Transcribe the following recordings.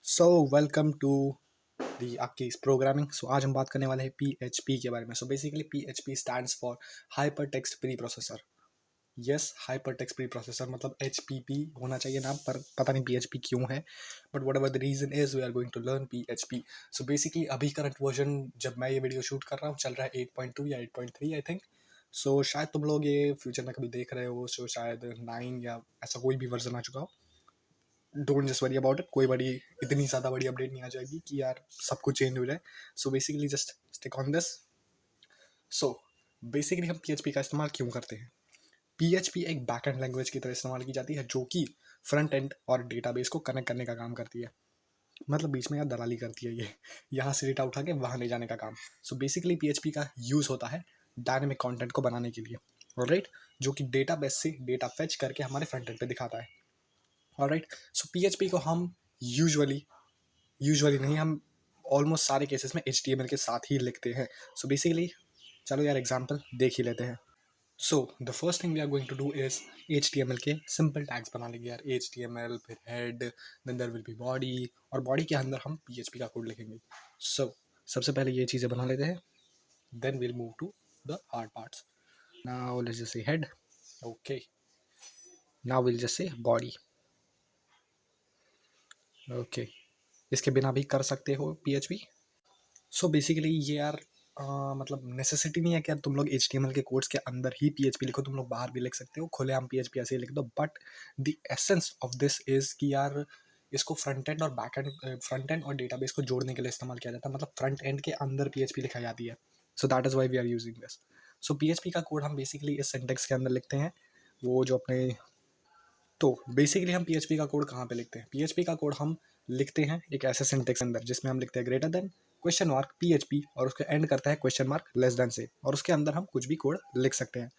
So welcome to the आपकी इस programming. आज हम बात करने वाले हैं PHP के बारे में। Basically PHP stands for hyper text pre processor. Yes, hyper text pre processor मतलब HPP होना चाहिए नाम, पर पता नहीं PHP क्यों है, but whatever the reason is we are going to learn PHP। Basically अभी करंट वर्जन जब मैं ये वीडियो शूट कर रहा हूँ चल रहा है 8.2 या 8.3 आई थिंक। शायद तुम लोग ये फ्यूचर में कभी देख रहे हो, शायद 9 या ऐसा कोई भी वर्जन आ चुका हो। Don't just worry about it, कोई बड़ी इतनी ज़्यादा बड़ी अपडेट नहीं आ जाएगी कि यार सब कुछ चेंज हो जाए। Basically just stick on this. So basically हम PHP का इस्तेमाल क्यों करते हैं? PHP एक बैकएंड लैंग्वेज की तरह इस्तेमाल की जाती है जो कि फ्रंट एंड और डेटाबेस को कनेक्ट करने का काम करती है। मतलब बीच में यार दलाली करती है ये, यहाँ से डेटा उठा के वहाँ ले जाने का काम। बेसिकली PHP का यूज़ होता है डायनेमिक कंटेंट को बनाने के लिए, ऑलराइट, जो कि डेटाबेस से डेटा फेच करके हमारे फ्रंट एंड पे दिखाता है। ऑलराइट, PHP को हम यूजुअली यूजुअली नहीं, हम ऑलमोस्ट सारे केसेस में HTML के साथ ही लिखते हैं। बेसिकली चलो यार एग्जांपल देख ही लेते हैं। The first thing we are going to do is HTML के सिंपल टैग्स बना लेंगे यार। HTML, फिर head, then there will be body, और बॉडी के अंदर हम PHP का कोड लिखेंगे। सबसे पहले ये चीज़ें बना लेते हैं, then will move to the hard parts. Now let's just say head, okay, now will just say body, okay. इसके बिना भी कर सकते हो PHP। बेसिकली ये यार मतलब नेसेसिटी नहीं है कि यार तुम लोग HTML के कोड्स के अंदर ही PHP लिखो, तुम लोग बाहर भी लिख सकते हो, खुलेआम PHP ऐसे ही लिख दो। But the essence of this is कि यार इसको फ्रंट एंड और बैक एंड, फ्रंट एंड और डेटाबेस को जोड़ने के लिए इस्तेमाल किया जाता है। मतलब फ्रंट एंड के अंदर PHP लिखा जाती है। That is why we are using this. PHP का कोड हम बेसिकली इस सिंटेक्स के अंदर लिखते हैं, वो जो अपने। बेसिकली हम PHP का कोड कहाँ पे लिखते हैं? PHP का कोड हम लिखते हैं एक ऐसे सिंटेक्स अंदर जिसमें हम लिखते हैं greater than question mark PHP, और उसके एंड करता है क्वेश्चन मार्क लेस देन से, और उसके अंदर हम कुछ भी कोड लिख सकते हैं।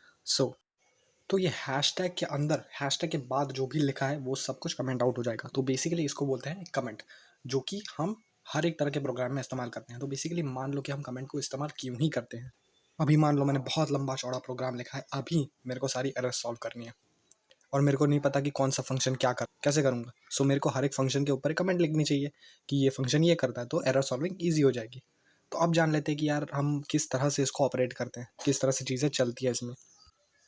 तो ये हैशटैग के अंदर, हैशटैग के बाद जो भी लिखा है वो सब कुछ कमेंट आउट हो जाएगा। बेसिकली इसको बोलते हैं कमेंट, जो कि हम हर एक तरह के प्रोग्राम में इस्तेमाल करते हैं। बेसिकली मान लो कि हम कमेंट को इस्तेमाल क्यों ही करते हैं। अभी मान लो मैंने बहुत लंबा चौड़ा प्रोग्राम लिखा है, अभी मेरे को सारी एरर सॉल्व करनी है और मेरे को नहीं पता कि कौन सा फंक्शन क्या कर, कैसे करूँगा। मेरे को हर एक फंक्शन के ऊपर कमेंट लिखनी चाहिए कि ये फंक्शन ये करता है, तो एरर सॉल्विंग ईजी हो जाएगी। तो अब जान लेते हैं कि यार हम किस तरह से इसको ऑपरेट करते हैं, किस तरह से चीज़ें चलती है इसमें।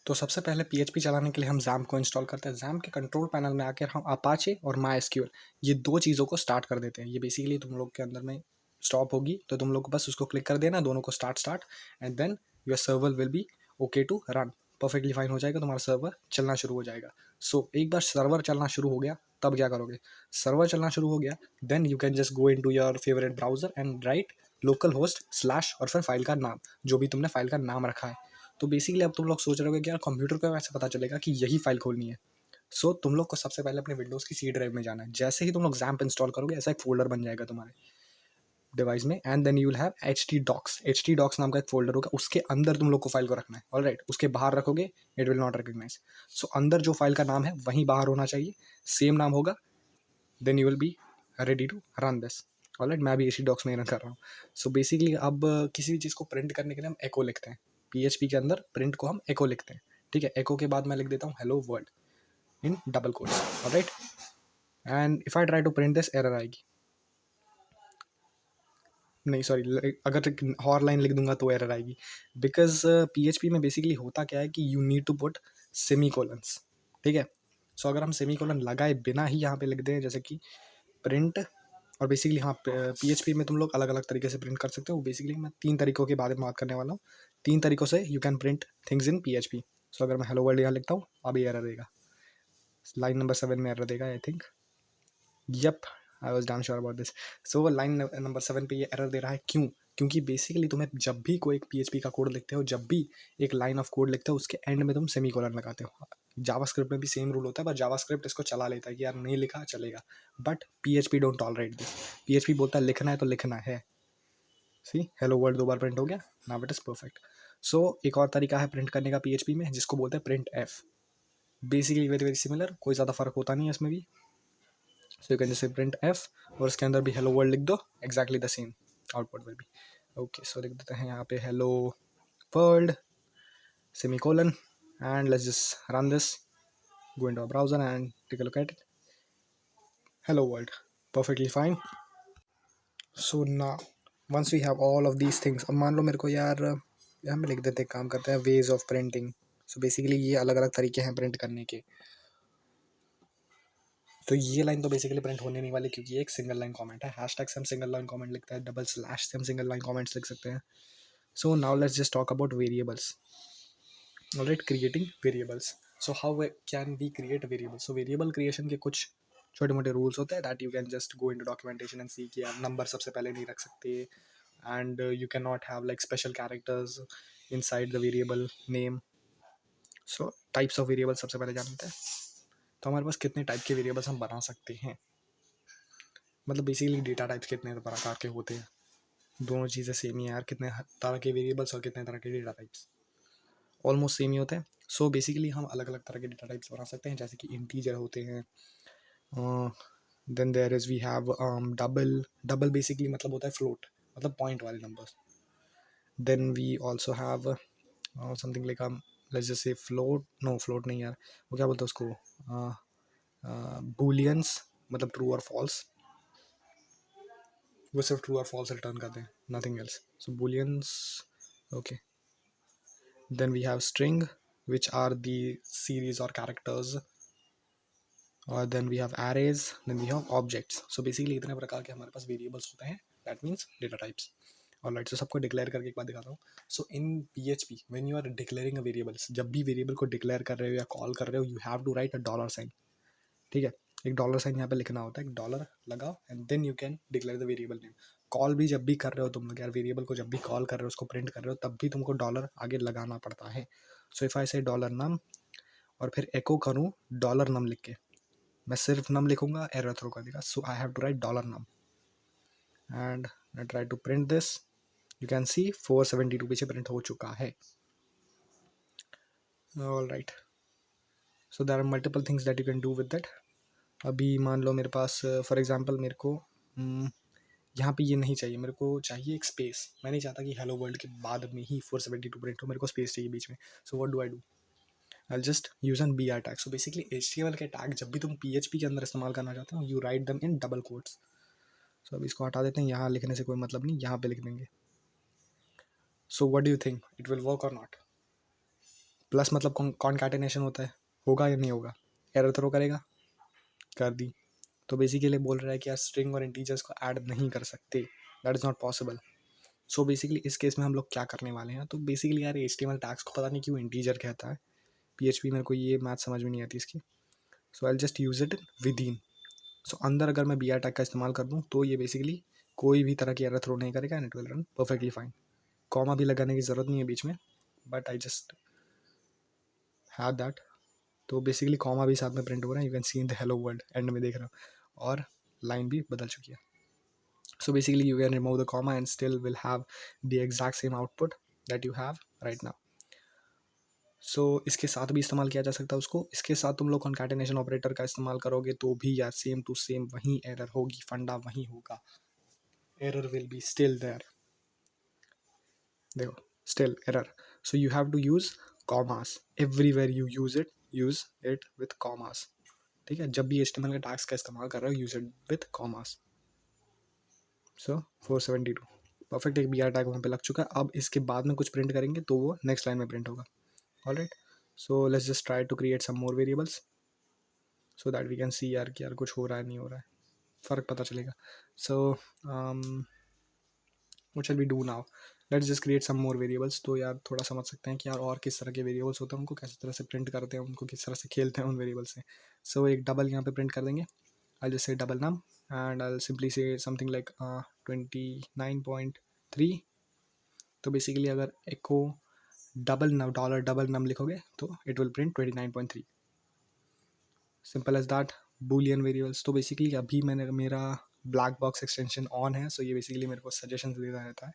सबसे पहले PHP चलाने के लिए हम XAMPP को इंस्टॉल करते हैं। XAMPP के कंट्रोल पैनल में आकर हम अपाचे और MySQL, ये दो चीज़ों को स्टार्ट कर देते हैं। ये बेसिकली तुम लोग के अंदर में स्टॉप होगी, तो तुम लोग को बस उसको क्लिक कर देना, दोनों को start, and then your server will be okay to run. Perfectly fine हो जाएगा, तुम्हारा सर्वर चलना शुरू हो जाएगा। एक बार सर्वर चलना शुरू हो गया तब क्या करोगे? सर्वर चलना शुरू हो गया, then you can just go in to your favourite browser and write local host slash और फिर फाइल का नाम, जो भी तुमने फाइल का नाम रखा है। बेसिकली अब तुम लोग सोच रहे हो कि यार कंप्यूटर को कैसे पता चलेगा कि यही फाइल खोलनी है। तुम लोग को सबसे पहले अपने विंडोज़ की C ड्राइव में जाना है। जैसे ही तुम लोग XAMPP इंस्टॉल करोगे, ऐसा एक फोल्डर बन जाएगा तुम्हारे डिवाइस में, and then you will have htdocs नाम का एक फोल्डर होगा, उसके अंदर तुम लोग को फाइल को रखना है। ऑलराइट, उसके बाहर रखोगे इट विल नॉट रिकॉग्नाइज। अंदर जो फाइल का नाम है वहीं बाहर होना चाहिए, सेम नाम होगा, then you will be ready to run this. Alright, मैं भी htdocs में ही रन कर रहा हूँ। बेसिकली अब किसी भी चीज़ को प्रिंट करने के लिए हम एको लिखते हैं। PHP के अंदर प्रिंट को हम एको लिखते हैं, ठीक है। एको के बाद मैं लिख देता हूँ hello world in double quotes, alright, and if I try to print this error आएगी। नहीं सॉरी, अगर और लाइन लिख दूंगा तो एरर आएगी, बिकॉज PHP में बेसिकली होता क्या है कि you need to put semi colons, ठीक है। अगर हम सेमी कोलन लगाए बिना ही यहाँ पे लिख दें जैसे कि प्रिंट, और बेसिकली हाँ PHP में तुम लोग अलग अलग तरीके से प्रिंट कर सकते हो। बेसिकली मैं 3 तरीकों के बारे में बात करने वाला हूँ। 3 तरीकों से you can print things in PHP। अगर मैं हेलो वर्ल्ड यहाँ लिखता हूँ, अभी एरर देगा, लाइन नंबर 7 में एरर देगा I think. Yup, I was damn sure about this. Line number 7 पे ये एरर दे रहा है, क्यों? क्योंकि बेसिकली तुम्हें जब भी कोई एक PHP का कोड लिखते हो, जब भी एक लाइन ऑफ कोड लिखते हो, उसके एंड में तुम सेमी कोलन लगाते हो। जावास्क्रिप्ट में भी सेम रूल होता है, पर जावास्क्रिप्ट इसको चला लेता है कि यार नहीं लिखा चलेगा, but PHP don't tolerate this. PHP बोलता है लिखना है तो लिखना है। सी, हेलो वर्ल्ड 2 बार प्रिंट हो गया, नाउ इट इज परफेक्ट। एक और तरीका है प्रिंट करने का PHP में, जिसको बोलते हैं print F. Basically very very similar, कोई ज़्यादा फर्क होता नहीं है इसमें भी। You can just print F, और उसके अंदर भी हेलो वर्ल्ड लिख दो, exactly the same output will be okay. लिख देते हैं यहाँ पे hello world semicolon, and let's just run this, go into our browser and take a look at it, hello world, perfectly fine. So now once we have all of these things, अब मान लो मेरे को यार यहाँ पे लिख देते हैं, काम करते हैं ways of printing. So basically ये अलग अलग तरीके हैं प्रिंट करने के. तो ये लाइन तो बेसिकली प्रिंट होने नहीं वाली क्योंकि ये एक सिंगल लाइन कमेंट है. हैशटैग से हम सिंगल लाइन कमेंट लिखते हैं, डबल स्लैश से हम सिंगल लाइन कमेंट्स लिख सकते हैं. So now let's just talk about variables. Alright, creating variables. So how can we create variables? So variable creation के कुछ छोटे मोटे रूल्स होते हैं that you can just go into documentation and see कि आप नंबर सबसे पहले नहीं रख सकते, and you can not have like special characters inside the variable name. So types of variable सबसे पहले जानते हैं. तो हमारे पास कितने टाइप के वेरिएबल्स हम बना सकते हैं, मतलब बेसिकली डेटा टाइप्स कितने प्रकार के होते हैं. दोनों चीज़ें सेम ही है यार, कितने तरह के वेरिएबल्स और कितने तरह के डेटा टाइप्स ऑलमोस्ट सेम ही होते हैं. सो बेसिकली हम अलग अलग तरह के डेटा टाइप्स बना सकते हैं, जैसे कि इंटीजर होते हैं. Then there is we have double basically मतलब होता है फ्लोट, मतलब पॉइंट वाले numbers. Then we also have something like let's just say float, no float नहीं यार, वो क्या बोलते हैं उसको, बूलियंस, मतलब ट्रू और फॉल्स. वो सिर्फ ट्रू और फॉल्स रिटर्न करते हैं, nothing else. So booleans, okay. Then we have string, which are the series or characters. और then we have arrays, then we have objects. So basically इतने प्रकार के हमारे पास variables होते हैं, that means data types. Alright, so सबको declare करके एक बात दिखाता हूँ. So in PHP, when you are declaring a variables, जब भी variable को declare कर रहे हो या call कर रहे हो, you have to write a dollar sign. ठीक है, एक डॉलर साइन यहाँ पे लिखना होता है, एक डॉलर लगाओ and then you can declare the variable name. Call भी जब भी कर रहे हो तुम लोग यार, वेरिएबल को जब भी कॉल कर रहे हो, उसको प्रिंट कर रहे हो, तब भी तुमको डॉलर आगे लगाना पड़ता है. सो इफ आई से डॉलर नम और फिर एको करूँ डॉलर नम लिख के, मैं सिर्फ नम लिखूंगा, एरर थ्रो कर देगा. So I have to write dollar num and I try to print this. You can see 472 पीछे प्रिंट हो चुका है. All right, so there are multiple things that you can do with that. अभी मान लो मेरे पास for example मेरे को यहाँ पे ये नहीं चाहिए, मेरे को चाहिए एक स्पेस. मैं नहीं चाहता कि हेलो वर्ल्ड के बाद में ही 472 प्रिंट हो, मेरे को स्पेस चाहिए बीच में. So what do I do, I just use N BR tag. So basically HTML के टैग जब भी तुम PHP के अंदर इस्तेमाल करना चाहते हो, यू राइट दम इन डबल कोट्स. सो अब इसको हटा देते हैं, यहाँ लिखने से कोई मतलब नहीं, यहाँ पे लिख देंगे. So what do you think, it will work और नॉट? प्लस मतलब कॉन्कैटिनेशन होता है, होगा या नहीं होगा? एरर थ्रो करेगा, कर दी. तो बेसिकली बोल रहा है कि यार स्ट्रिंग और इंटीजर्स को ऐड नहीं कर सकते, that is not possible. So basically इस केस में हम लोग क्या करने वाले हैं, तो बेसिकली यार HTML टैग्स को पता नहीं क्यों इंटीजर कहता है, PHP मेरे को ये मैथ समझ में नहीं आती इसकी. So I just use it with in. So अंदर अगर मैं BR टैग का इस्तेमाल कर दूँ तो ये बेसिकली कोई भी तरह की एरर थ्रो नहीं करेगा and it will run perfectly fine. Comma भी लगाने की ज़रूरत नहीं है बीच में, but I just have that. तो बेसिकली कॉमा भी साथ में प्रिंट हो रहा है, you can C in the hello world and में देख रहा हूँ, और लाइन भी बदल चुकी है. So basically you can remove the comma and still will have the exact same output that you have right now. So इसके साथ भी इस्तेमाल किया जा सकता है उसको. इसके साथ तुम लोग concatenation ऑपरेटर का इस्तेमाल करोगे तो भी यार सेम टू सेम वही एरर होगी, फंडा वही होगा, error will be still there. देखो still error. So you have to use commas everywhere you use it with commas. ठीक है, जब भी HTML के टैग्स का इस्तेमाल कर रहे हो use it with commas. So 472 perfect, एक BR टैग वहाँ पे लग चुका है. अब इसके बाद में कुछ प्रिंट करेंगे तो वो नेक्स्ट लाइन में प्रिंट होगा. Alright, so let's just try to create some more variables so that we can see यार कि यार कुछ हो रहा है नहीं हो रहा है, फ़र्क पता चलेगा. So what shall we do now, let's just create some more variables. तो यार थोड़ा समझ सकते हैं कि यार और किस तरह के वेरिएबल्स होते हैं, उनको किस तरह से प्रिंट करते हैं, उनको किस तरह से खेलते हैं उन वेरिएबल से. सो एक डबल यहाँ पे प्रिंट कर देंगे. I'll just say double num and I'll simply say something like 29.3. तो बेसिकली अगर एको डॉलर डबल नम लिखोगे तो it will print 29.3. Simple as that. Boolean variables, तो बेसिकली अभी मैंने मेरा ब्लैक बॉक्स एक्सटेंशन ऑन है, सो ये बेसिकली मेरे को सजेशंस देता रहता है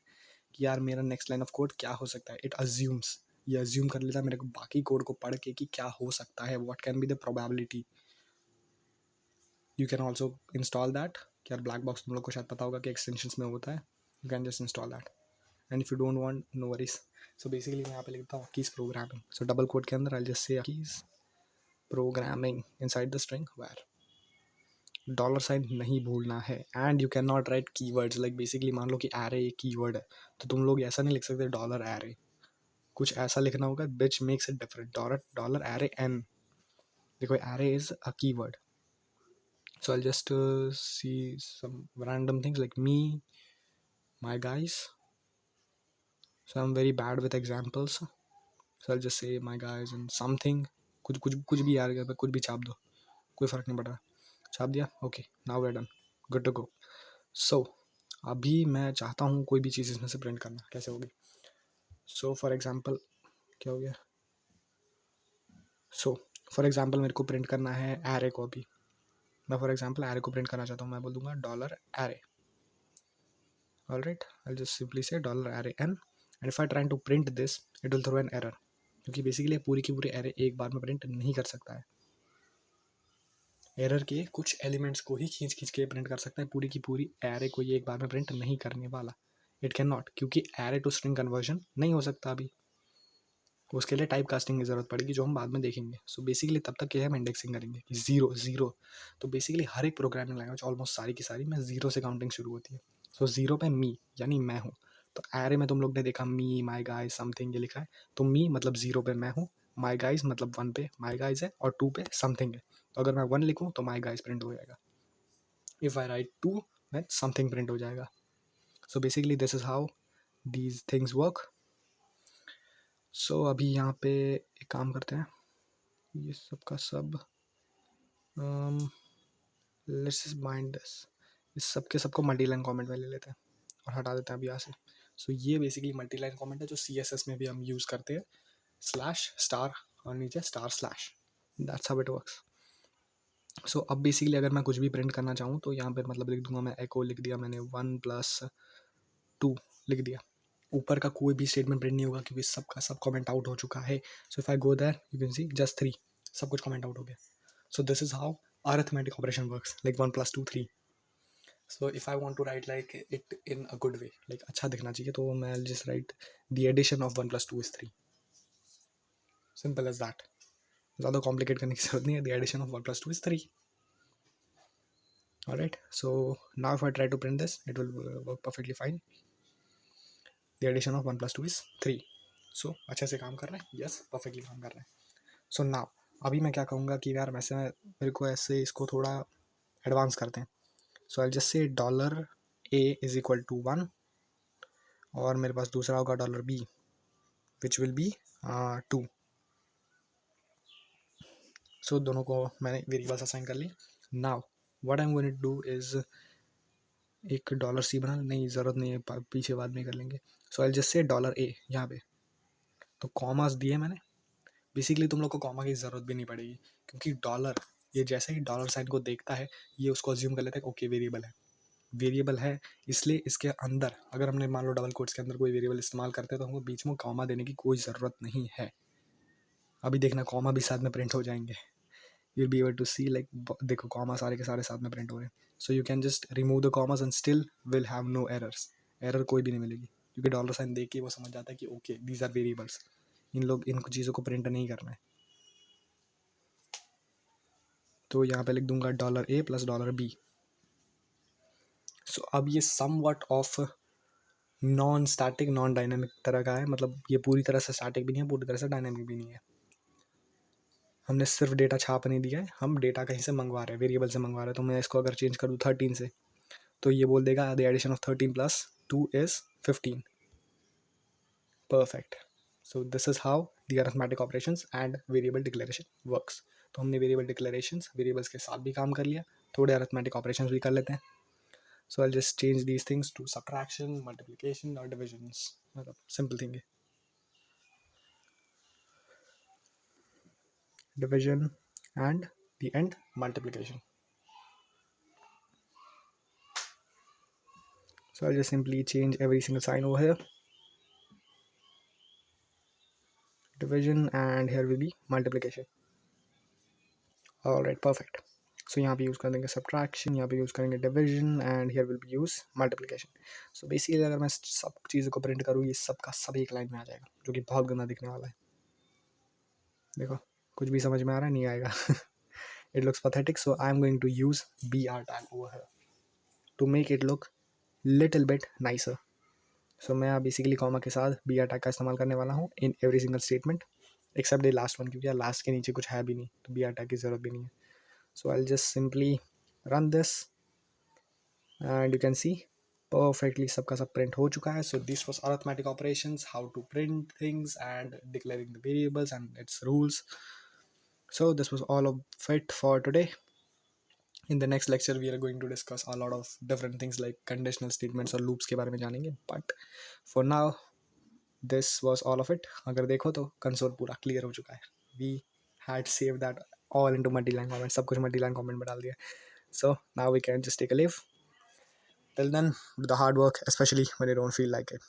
कि यार मेरा नेक्स्ट लाइन ऑफ कोड क्या हो सकता है. इट अज्यूम्स, ये अज्यूम कर लेता है मेरे को बाकी कोड को पढ़ के कि क्या हो सकता है, what can be the probability. You can also install that. यार ब्लैक बॉक्स तुम लोग को शायद पता होगा कि एक्सटेंशंस में होता है, you can just install that and if you don't want no worries. So basically मैं यहाँ पे लिखता हूँ keys programming. So double quote के अंदर I just say keys programming inside the string where. Dollar sign नहीं भूलना है। And you can not write keywords, like basically मान लो कि एरे एक कीवर्ड है, तो तुम लोग ऐसा नहीं लिख सकते डॉलर एरे, कुछ ऐसा लिखना होगा which makes it different. Dollar array n, देखो array is a keyword. So I'll just see some random things like me, my guys. So I'm very bad with examples. So I'll just say my guys and something. कुछ भी यार, अगर कुछ भी छाप दो, कोई फ़र्क नहीं पड़ रहा। छाप दिया, okay, now we are done, good to go. So अभी मैं चाहता हूँ कोई भी चीज़ इसमें से प्रिंट करना, कैसे होगी? सो फॉर एग्जांपल क्या हो गया? सो फॉर एग्जांपल मेरे को प्रिंट करना है एरे को। अभी मैं फॉर एग्जांपल एरे को प्रिंट करना चाहता हूँ, मैं बोल दूंगा dollar array. Alright, I'll just simply say $array n, and if I try to print this, it will throw an error, क्योंकि बेसिकली पूरी की पूरी एरे एक बार में प्रिंट नहीं कर सकता है। एरर के कुछ एलिमेंट्स को ही खींच खींच के प्रिंट कर सकता है, पूरी की पूरी एरे को ये एक बार में प्रिंट नहीं करने वाला। इट कैन नॉट, क्योंकि एरे टू स्ट्रिंग कन्वर्जन नहीं हो सकता अभी, उसके लिए टाइप कास्टिंग की ज़रूरत पड़ेगी, जो हम बाद में देखेंगे। सो बेसिकली तब तक क्या है, हम इंडेक्सिंग करेंगे कि ज़ीरो ज़ीरो। तो बेसिकली हर एक प्रोग्रामिंग लैंग्वेज ऑलमोस्ट सारी की सारी में ज़ीरो से काउंटिंग शुरू होती है। सो ज़ीरो पे मी यानी मैं हूँ, तो एरे में तुम लोग ने देखा मी, माई गाइज, समथिंग ये लिखा है, तो मी मतलब ज़ीरो पे मैं हूँ, माई गाइज मतलब वन पे माई गाइज है, और टू पे समथिंग है। तो अगर मैं वन लिखूँ तो माई गाइज प्रिंट हो जाएगा। If I write two then something print हो जाएगा। So basically this is how these things work. So अभी यहाँ पे एक काम करते हैं, ये सब का सब लेट्स माइंड दिस, इस सब के सबको मल्टी लाइन कमेंट में ले लेते हैं और हटा देते हैं अभी यहाँ से। सो ये बेसिकली मल्टी लाइन कमेंट है जो CSS में भी हम यूज़ करते हैं, स्लैश स्टार और नीचे star slash, that's how it works. So अब बेसिकली अगर मैं कुछ भी प्रिंट करना चाहूँ तो यहाँ पे मतलब लिख दूंगा मैं एको, लिख दिया मैंने 1+2 लिख दिया, ऊपर का कोई भी स्टेटमेंट प्रिंट नहीं होगा क्योंकि सबका सब कमेंट आउट हो चुका है। So if I go there you can see just 3, सब कुछ कमेंट आउट हो गया। So this is how arithmetic operation works, like 1+2 3. So if I want to write like it in a good way, like अच्छा दिखना चाहिए, तो मैं just write the addition of 1+2 is 3, simple as that, ज़्यादा complicate करने की जरूरत नहीं है, the addition of 1+2 is 3. Alright, so now if I try to print this, it will work perfectly fine. The addition of 1+2 is 3. So अच्छे से काम कर रहे हैं, yes, perfectly काम कर रहे हैं। So now अभी मैं क्या कहूँगा कि यार वैसे मेरे को ऐसे इसको थोड़ा एडवांस करते हैं। So I just say $a is equal to 1, और मेरे पास दूसरा होगा $b विच विल बी 2। सो दोनों को मैंने वेरिएबल्स असाइन कर लिए। Now what I am going to do is एक $c बना, नहीं ज़रूरत नहीं है, पीछे बाद में कर लेंगे। सो आई जस्ट से $a यहाँ पे, तो कॉमास दिए मैंने। बेसिकली तुम लोग को कॉमा की ज़रूरत भी नहीं पड़ेगी, क्योंकि डॉलर ये जैसे ही डॉलर साइन को देखता है ये उसको अज्यूम कर लेता है ओके वेरिएबल है, इसलिए इसके अंदर अगर हमने मान लो डबल कोट्स के अंदर कोई वेरिएबल इस्तेमाल करते हैं तो हमको बीच में कॉमा देने की कोई ज़रूरत नहीं है। अभी देखना कॉमा भी साथ में प्रिंट हो जाएंगे, you will be able to see, like देखो कॉमा सारे के सारे साथ में प्रिंट हो रहे हैं। So you can just remove the commas and still will have no errors, error कोई भी नहीं मिलेगी, क्योंकि डॉलर साइन देख के वो समझ जाता है कि ओके दीज आर वेरिएबल्स, इन चीज़ों को प्रिंट नहीं करना है। तो यहाँ पे लिख दूंगा $a प्लस $b। सो अब ये somewhat of non static non dynamic तरह का है, मतलब ये पूरी तरह से स्टैटिक भी नहीं है, पूरी तरह से डायनेमिक भी नहीं है। हमने सिर्फ डेटा छाप नहीं दिया है, हम डेटा कहीं से मंगवा रहे हैं, वेरिएबल से मंगवा रहे हैं। तो मैं इसको अगर चेंज कर दूँ 13 से, तो ये बोल देगा the addition of 13 + 2 is 15। Perfect. So this is how the arithmetic operations and variable declaration works. तो हमने वेरिएबल डिक्लेरेशंस वेरिएबल्स के साथ भी काम कर लिया, थोड़े अरिथमेटिक ऑपरेशंस भी कर लेते हैं। So I'll just change these things to subtraction, multiplication or divisions. Simple thing है, division and the end multiplication. So I'll just simply change every single sign over here, division, and here will be multiplication. Alright, perfect. So यहाँ पे use कर देंगे subtraction, यहाँ पे use करेंगे division, and here will be use multiplication. So basically अगर मैं सब चीज़ों को प्रिंट करूँ, ये सब का सब एक लाइन में आ जाएगा, जो कि बहुत गंदा दिखने वाला है। देखो कुछ भी समझ में आ रहा है, नहीं आएगा it looks pathetic, so I'm going to use BR tag over here to make it look little bit nicer. So मैं बेसिकली कॉमा के साथ BR tag का इस्तेमाल करने वाला हूँ in every single statement except the last one, क्योंकि यार लास्ट के नीचे कुछ है भी नहीं तो BR tag की ज़रूरत भी नहीं है. So I'll just simply run this and you can see perfectly सबका सब print हो चुका है. So this was arithmetic operations, how to print things and declaring the variables and its rules. So this was all of it for today. In the next lecture we are going to discuss a lot of different things like conditional statements और loops के बारे में जानेंगे. But for now this was all of it. अगर देखो तो console पूरा clear हो चुका है. We had saved that all into multi-line comment, सब कुछ multi-line comment में डाल दिया. So now we can just take a leave. Till then, do the hard work, especially when you don't feel like it.